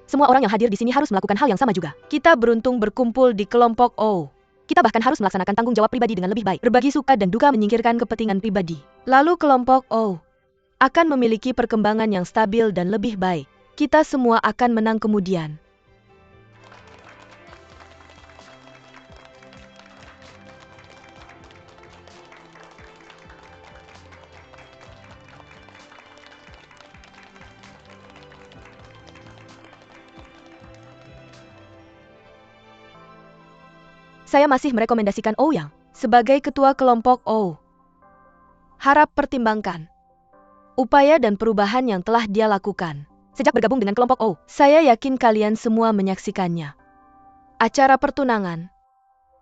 S3: Semua orang yang hadir di sini harus melakukan hal yang sama juga. Kita beruntung berkumpul di kelompok O. Kita bahkan harus melaksanakan tanggung jawab pribadi dengan lebih baik. Berbagi suka dan duka menyingkirkan kepentingan pribadi. Lalu kelompok O akan memiliki perkembangan yang stabil dan lebih baik. Kita semua akan menang kemudian. Saya masih merekomendasikan Ouyang sebagai ketua kelompok O. Harap pertimbangkan upaya dan perubahan yang telah dia lakukan sejak bergabung dengan kelompok O. Saya yakin kalian semua menyaksikannya. Acara pertunangan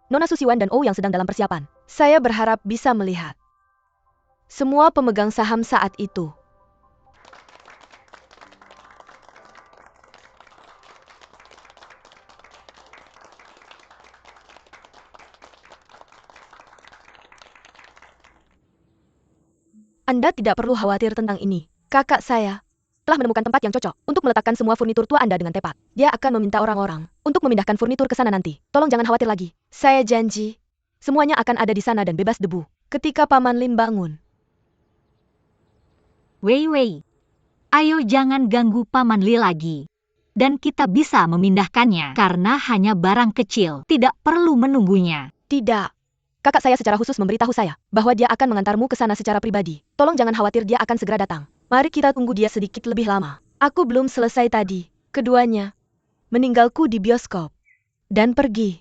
S3: Nona Susiwan dan Ouyang sedang dalam persiapan. Saya berharap bisa melihat semua pemegang saham saat itu. Anda tidak perlu khawatir tentang ini. Kakak saya telah menemukan tempat yang cocok untuk meletakkan semua furnitur tua Anda dengan tepat. Dia akan meminta orang-orang untuk memindahkan furnitur ke sana nanti. Tolong jangan khawatir lagi. Saya janji, semuanya akan ada di sana dan bebas debu ketika Paman Lin bangun.
S4: Wei Wei, ayo jangan ganggu Paman Li lagi. Dan kita bisa memindahkannya karena hanya barang kecil, tidak perlu menunggunya.
S3: Tidak. Kakak saya secara khusus memberitahu saya bahwa dia akan mengantarmu ke sana secara pribadi. Tolong jangan khawatir, dia akan segera datang. Mari kita tunggu dia sedikit lebih lama. Aku belum selesai tadi. Keduanya meninggalku di bioskop dan pergi.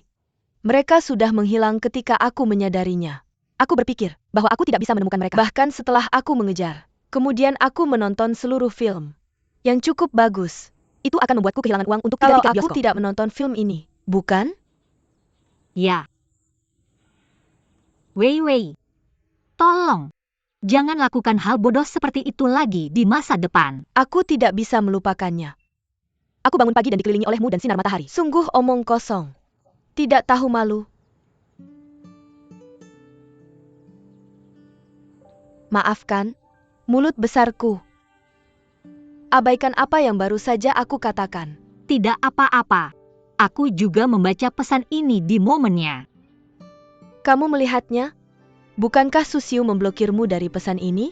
S3: Mereka sudah menghilang ketika aku menyadarinya. Aku berpikir bahwa aku tidak bisa menemukan mereka. Bahkan setelah aku mengejar. Kemudian aku menonton seluruh film yang cukup bagus. Itu akan membuatku kehilangan uang untuk 3 tiket bioskop. Kalau aku tidak menonton film ini, bukan?
S4: Ya. Wei Wei, tolong, jangan lakukan hal bodoh seperti itu lagi di masa depan.
S3: Aku tidak bisa melupakannya. Aku bangun pagi dan dikelilingi olehmu dan sinar matahari. Sungguh omong kosong. Tidak tahu malu. Maafkan, mulut besarku. Abaikan apa yang baru saja aku katakan.
S4: Tidak apa-apa. Aku juga membaca pesan ini di momennya.
S3: Kamu melihatnya? Bukankah Susiu memblokirmu dari pesan ini?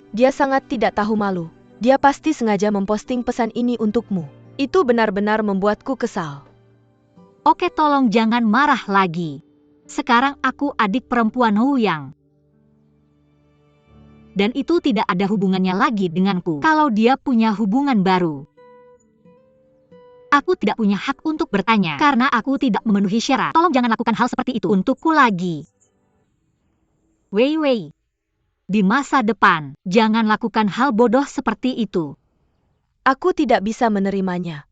S3: Dia sangat tidak tahu malu. Dia pasti sengaja memposting pesan ini untukmu. Itu benar-benar membuatku kesal.
S4: Oke, tolong jangan marah lagi. Sekarang aku adik perempuan Ouyang. Dan itu tidak ada hubungannya lagi denganku. Kalau dia punya hubungan baru, aku tidak punya hak untuk bertanya karena aku tidak memenuhi syarat. Tolong jangan lakukan hal seperti itu untukku lagi. Wei Wei, di masa depan, jangan lakukan hal bodoh seperti itu.
S3: Aku tidak bisa menerimanya.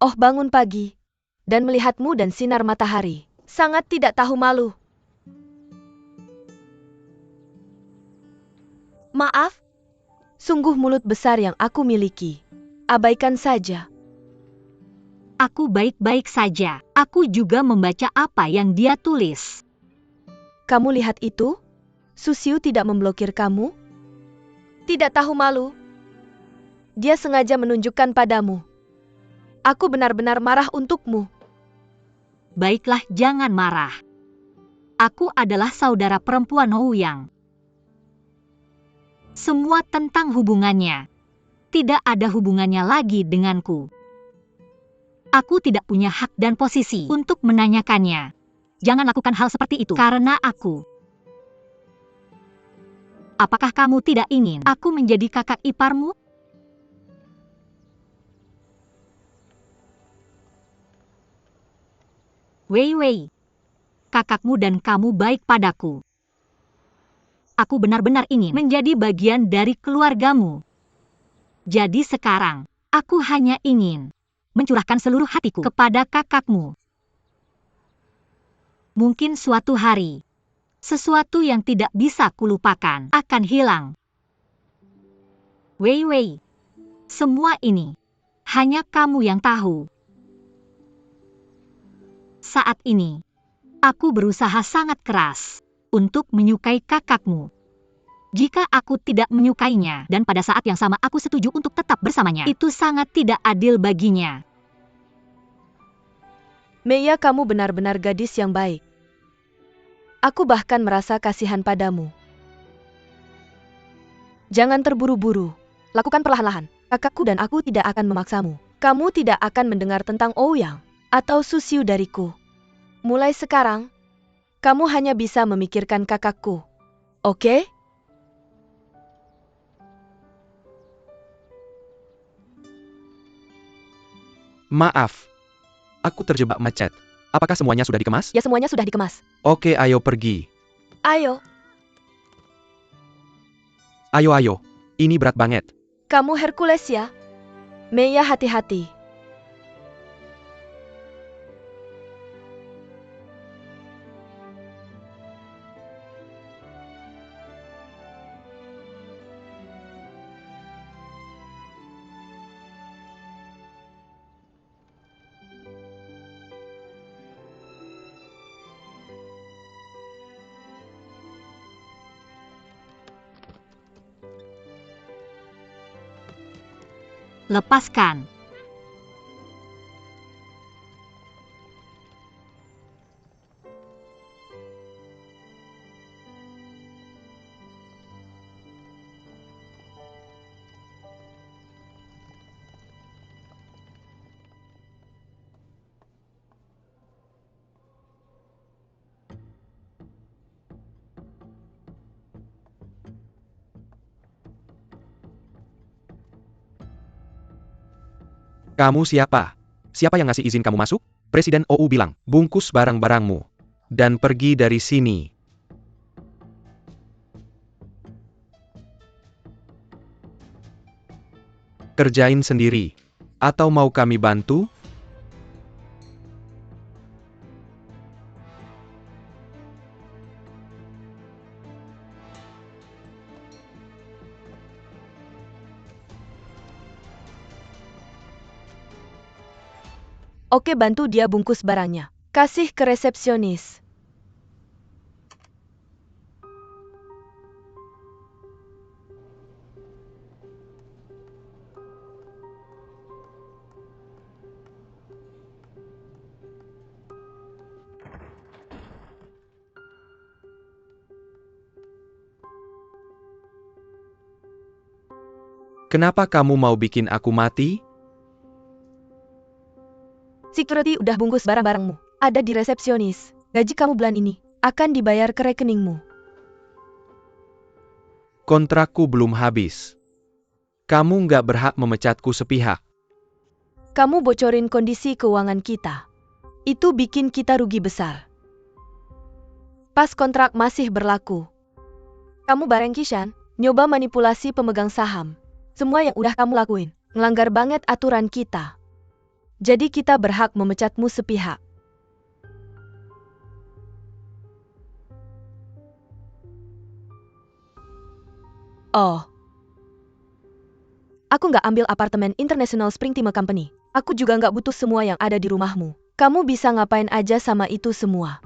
S3: Oh, bangun pagi dan melihatmu dan sinar matahari. Sangat tidak tahu malu. Maaf, sungguh mulut besar yang aku miliki. Abaikan saja.
S4: Aku baik-baik saja. Aku juga membaca apa yang dia tulis.
S3: Kamu lihat itu? Susiu tidak memblokir kamu? Tidak tahu malu. Dia sengaja menunjukkan padamu. Aku benar-benar marah untukmu.
S4: Baiklah, jangan marah. Aku adalah saudara perempuan Ouyang. Semua tentang hubungannya. Tidak ada hubungannya lagi denganku. Aku tidak punya hak dan posisi untuk menanyakannya. Jangan lakukan hal seperti itu karena aku. Apakah kamu tidak ingin aku menjadi kakak iparmu? Wei Wei, kakakmu dan kamu baik padaku. Aku benar-benar ingin menjadi bagian dari keluargamu. Jadi sekarang, aku hanya ingin mencurahkan seluruh hatiku kepada kakakmu. Mungkin suatu hari, sesuatu yang tidak bisa kulupakan akan hilang. Wei Wei, semua ini hanya kamu yang tahu. Saat ini, aku berusaha sangat keras untuk menyukai kakakmu. Jika aku tidak menyukainya dan pada saat yang sama aku setuju untuk tetap bersamanya, itu sangat tidak adil baginya.
S3: Meiya, kamu benar-benar gadis yang baik. Aku bahkan merasa kasihan padamu. Jangan terburu-buru. Lakukan perlahan-lahan. Kakakku dan aku tidak akan memaksamu. Kamu tidak akan mendengar tentang Ouyang atau Susiu dariku. Mulai sekarang, kamu hanya bisa memikirkan kakakku. Oke?
S2: Maaf. Aku terjebak macet. Apakah semuanya sudah dikemas?
S3: Ya, semuanya sudah dikemas.
S2: Oke, ayo pergi.
S3: Ayo,
S2: Ayo. Ini berat banget.
S3: kamu Hercules ya? Meiya, hati-hati.
S4: Lepaskan.
S2: Kamu siapa? Siapa yang ngasih izin kamu masuk? Presiden OU bilang, bungkus barang-barangmu. Dan pergi dari sini. Kerjain sendiri. Atau mau kami bantu?
S3: Oke, bantu dia bungkus barangnya. Kasih ke resepsionis.
S2: Kenapa kamu mau bikin aku mati?
S3: Security udah bungkus barang-barangmu. Ada di resepsionis. Gaji kamu bulan ini akan dibayar ke rekeningmu.
S2: Kontrakku belum habis. Kamu nggak berhak memecatku sepihak.
S3: Kamu bocorin kondisi keuangan kita. Itu bikin kita rugi besar. Pas kontrak masih berlaku. Kamu bareng Kishan, nyoba manipulasi pemegang saham. Semua yang udah kamu lakuin, ngelanggar banget aturan kita. Jadi kita berhak memecatmu sepihak. Oh. Aku nggak ambil apartemen International Spring Time Company. Aku juga nggak butuh semua yang ada di rumahmu. Kamu bisa ngapain aja sama itu semua.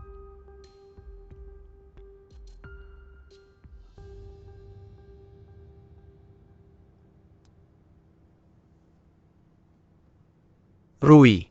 S2: Rui.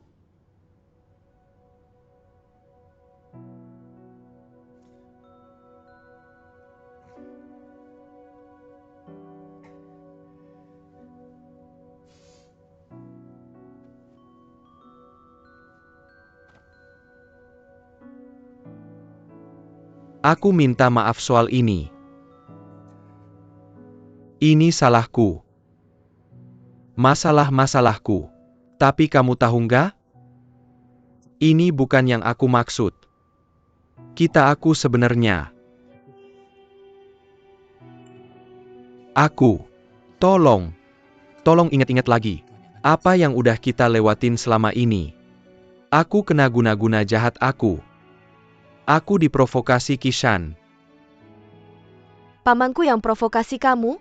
S2: Aku minta maaf soal ini. Ini salahku. Masalah-masalahku. Tapi kamu tahu nggak? Ini bukan yang aku maksud. Aku sebenarnya. Aku. Tolong. Tolong ingat-ingat lagi. Apa yang udah kita lewatin selama ini. Aku kena guna-guna jahat aku. Aku diprovokasi Kishan.
S3: Pamanku yang provokasi kamu?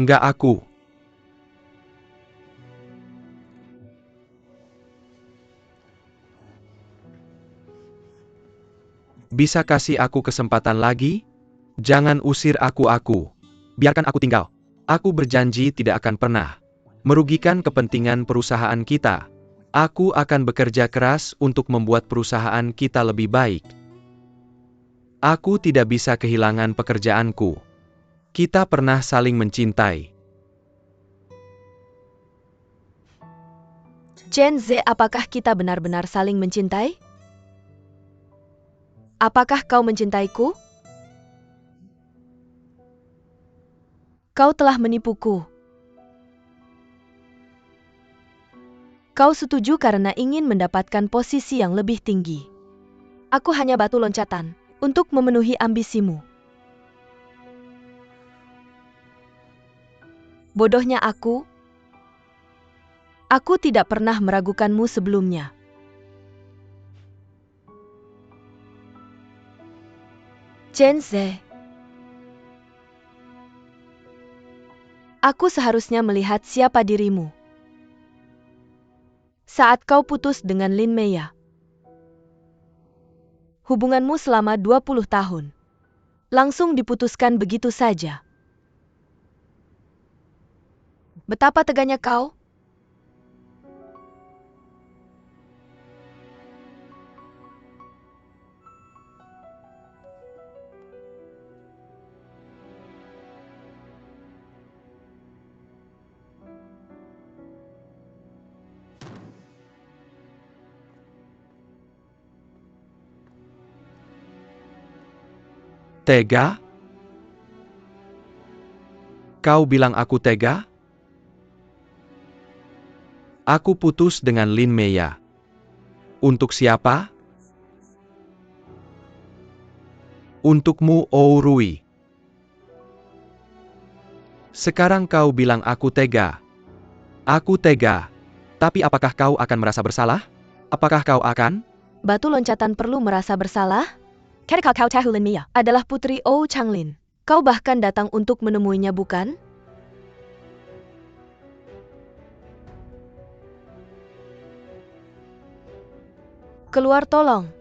S2: Nggak aku. Bisa kasih aku kesempatan lagi? Jangan usir aku. Biarkan aku tinggal. Aku berjanji tidak akan pernah merugikan kepentingan perusahaan kita. Aku akan bekerja keras untuk membuat perusahaan kita lebih baik. Aku tidak bisa kehilangan pekerjaanku. Kita pernah saling mencintai.
S3: Chen Ze, apakah kita benar-benar saling mencintai? Apakah kau mencintaiku? Kau telah menipuku. Kau setuju karena ingin mendapatkan posisi yang lebih tinggi. Aku hanya batu loncatan untuk memenuhi ambisimu. Bodohnya aku tidak pernah meragukanmu sebelumnya. Chen Ze, aku seharusnya melihat siapa dirimu saat kau putus dengan Lin Meya. Hubunganmu selama 20 tahun langsung diputuskan begitu saja. Betapa teganya kau?
S2: Tega? Kau bilang aku tega? Aku putus dengan Lin Meya. Untuk siapa? Untukmu, Oh Rui. Sekarang kau bilang aku tega. Aku tega. Tapi apakah kau akan merasa bersalah? Apakah kau akan?
S3: Batu loncatan perlu merasa bersalah? Ketika kau tahu Lin Meya adalah putri Oh Changlin, kau bahkan datang untuk menemuinya, bukan? Keluar, tolong.